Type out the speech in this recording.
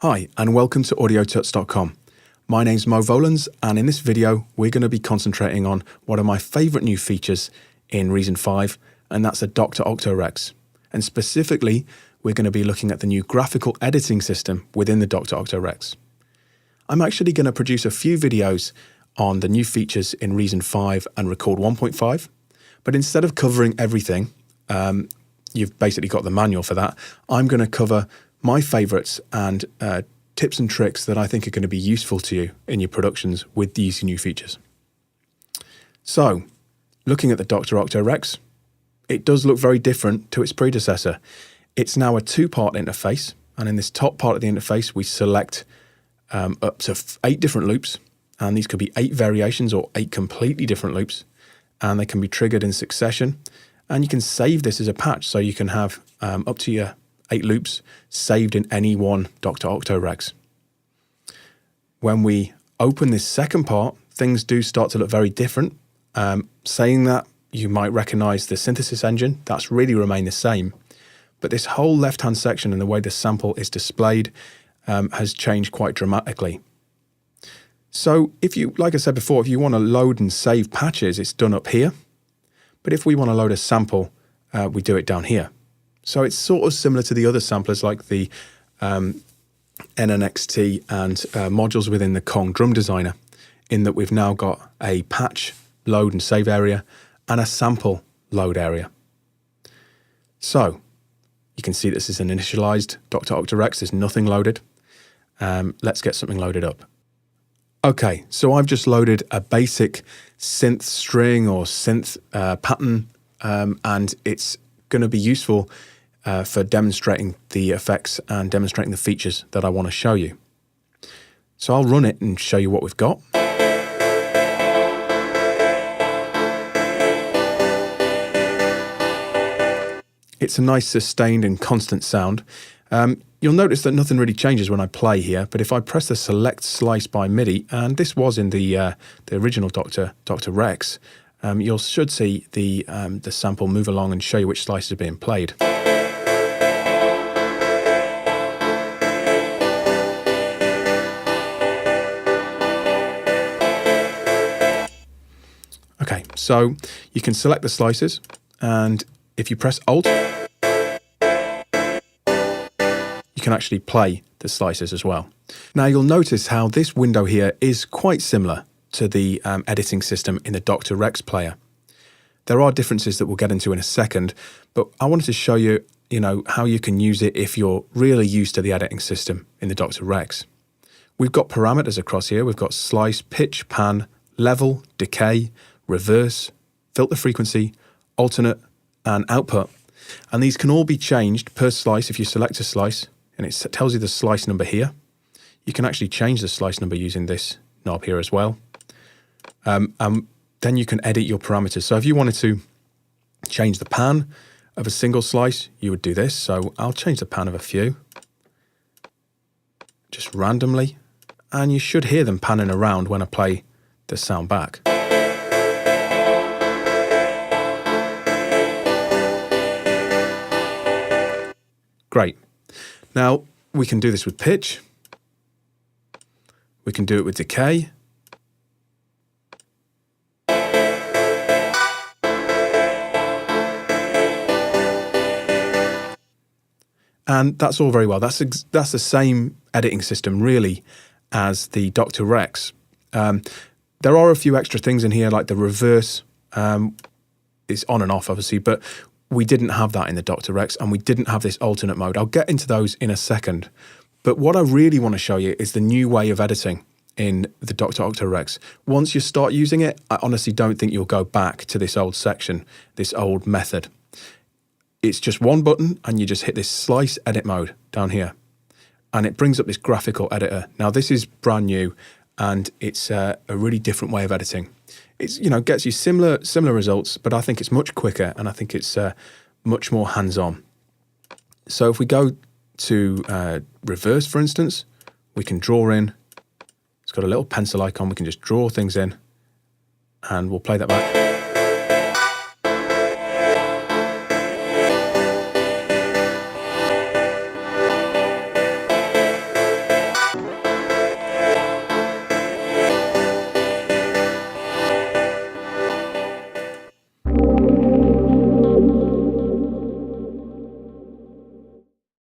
Hi, and welcome to audiotuts.com. My name's Mo Volans, and in this video, we're going to be concentrating on one of my favorite new features in Reason 5, and that's the Dr. OctoRex. And specifically, we're going to be looking at the new graphical editing system within the Dr. OctoRex. I'm actually going to produce a few videos on the new features in Reason 5 and Record 1.5, but instead of covering everything, you've basically got the manual for that, I'm going to cover my favorites and tips and tricks that I think are going to be useful to you in your productions with these new features. So, looking at the Dr. OctoRex, it does look very different to its predecessor. It's now a two-part interface, and in this top part of the interface, we select up to 8 different loops, and these could be 8 variations or 8 completely different loops, and they can be triggered in succession. And you can save this as a patch, so you can have up to your 8 loops saved in any one Dr. OctoRex. When we open this second part, things do start to look very different. Saying that, you might recognize the synthesis engine. That's really remained the same. But this whole left-hand section and the way the sample is displayed has changed quite dramatically. So if you, like I said before, if you want to load and save patches, it's done up here. But if we want to load a sample, we do it down here. So it's sort of similar to the other samplers like the NNXT and modules within the Kong Drum Designer, in that we've now got a patch load and save area and a sample load area. So you can see this is an initialized Dr. OctoRex. There's nothing loaded. Let's get something loaded up. Okay, so I've just loaded a basic synth string or synth pattern, and it's going to be useful for demonstrating the effects and demonstrating the features that I want to show you. So I'll run it and show you what we've got. It's a nice sustained and constant sound. You'll notice that nothing really changes when I play here, but if I press the select slice by MIDI, and this was in the original OctoRex, you should see the sample move along and show you which slices are being played. Okay, so you can select the slices, and if you press Alt, you can actually play the slices as well. Now you'll notice how this window here is quite similar to the editing system in the OctoRex player. There are differences that we'll get into in a second, but I wanted to show you, how you can use it if you're really used to the editing system in the OctoRex. We've got parameters across here. We've got slice, pitch, pan, level, decay, reverse, filter frequency, alternate, and output. And these can all be changed per slice if you select a slice, and it tells you the slice number here. You can actually change the slice number using this knob here as well. Then you can edit your parameters. So if you wanted to change the pan of a single slice, you would do this. So I'll change the pan of a few, just randomly, and you should hear them panning around when I play the sound back. Great. Now we can do this with pitch. We can do it with decay. And that's all very well. That's the same editing system really as the OctoRex. There are a few extra things in here, like the reverse is on and off obviously, but we didn't have that in the OctoRex, and we didn't have this alternate mode. I'll get into those in a second. But what I really want to show you is the new way of editing in the Dr. OctoRex. Once you start using it, I honestly don't think you'll go back to this old section, this old method. It's just one button, and you just hit this slice edit mode down here. And it brings up this graphical editor. Now this is brand new, and it's a really different way of editing. It's, gets you similar results, but I think it's much quicker, and I think it's much more hands-on. So if we go to reverse, for instance, we can draw in. It's got a little pencil icon. We can just draw things in, and we'll play that back.